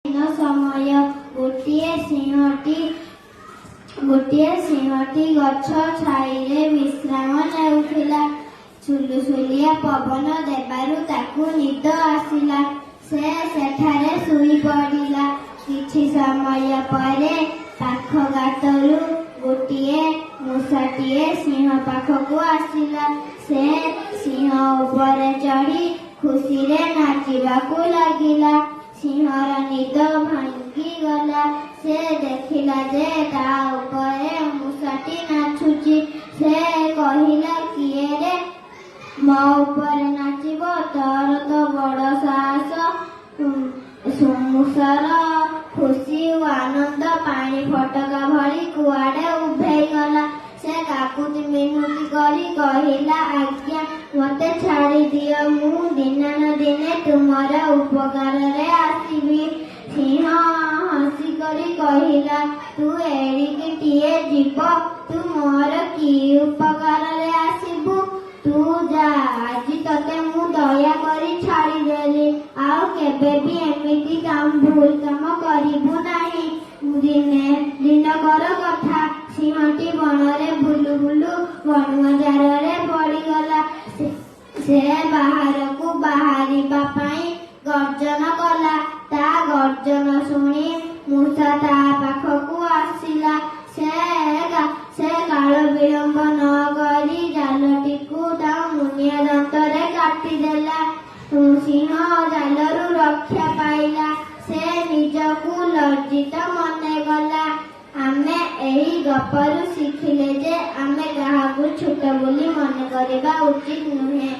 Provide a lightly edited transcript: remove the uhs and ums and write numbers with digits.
ସମୟ ଗୋଟିଏ ସିଂହଟି ଗଛ ଛାଇରେ ବିଶ୍ରାମ ନେଉଥିଲା। ସୁଲୁସୁଲିଆ ପବନ ଦେବାରୁ ତାକୁ ନିଦ ଆସିଲା। ସେ ସେଠାରେ ଶୋଇ ପଡ଼ିଲା। କିଛି ସମୟ ପରେ ପାଖ ଗାତରୁ ଗୋଟିଏ ମୂଷାଟିଏ ସିଂହ ପାଖକୁ ଆସିଲା। ସେ ସିଂହ ଉପରେ ଚଢ଼ି ଖୁସିରେ ନାଚିବାକୁ ଲାଗିଲା। ସିଂହର ନିଦ ଭାଙ୍ଗିଗଲା। ସେ ଦେଖିଲା ଯେ ତା ଉପରେ ମୂଷାଟି ନାଚୁଛି। ସେ କହିଲା, କିଏ ରେ ମୋ ଉପରେ ନାଚିବ? ତୋର ତ ବଡ଼ ସାହସ। ମୂଷାର ଖୁସି ଓ ଆନନ୍ଦ ପାଣି ଫଟକା ଭଳି କୁଆଡ଼େ ଉଭେଇଗଲା। ସେ କାକୁତି ମିନତି କରି କହିଲା, ଆଜ୍ଞା ମୋତେ ଛାଡ଼ି ଦିଅ, ମୁଁ ଦିନେ ନା ଦିନେ ତୁମର ଉପକାରରେ ଆସିବି। ସିଂହ ହସିକରି କହିଲା, ତୁ ଏଡ଼ିକିଟିଏ ଜୀବ, ତୁ ମୋର କି ଉପକାରରେ ଆସିବୁ? ତୁ ଯା, ଆଜି ତତେ ମୁଁ ଦୟା କରି ଛାଡ଼ିଦେଲି। ଆଉ କେବେ ବି ଏମିତି ଭୁଲ କାମ କରିବୁ ନାହିଁ। ଦିନକର କଥା, ସିଂହଟି ବଣରେ ବୁଲୁ ବୁଲୁ ବଣୁଆ ଜାଲରେ ପଡ଼ିଗଲା। ସେ ବାହାରକୁ ବାହାରିବା ପାଇଁ ଗର୍ଜନ କଲା। ତା ଗର୍ଜନ ଶୁଣି ମୂଷା ତା ପାଖକୁ ଆସିଲା। ସେ କାଳ ବିଳମ୍ବ ନ କରି ଜାଲଟିକୁ ତା ମୁନିଆ ଦାନ୍ତରେ କାଟିଦେଲା। ସିଂହ ଜାଲରୁ ରକ୍ଷା ପାଇଲା। ସେ ନିଜକୁ ଲଜ୍ଜିତ ମନେକଲା। ଆମେ ଏହି ଗପରୁ ଶିଖିଲେ ଯେ ଆମେ କାହାକୁ ଛୋଟ ବୋଲି ମନେ କରିବା ଉଚିତ ନୁହେଁ।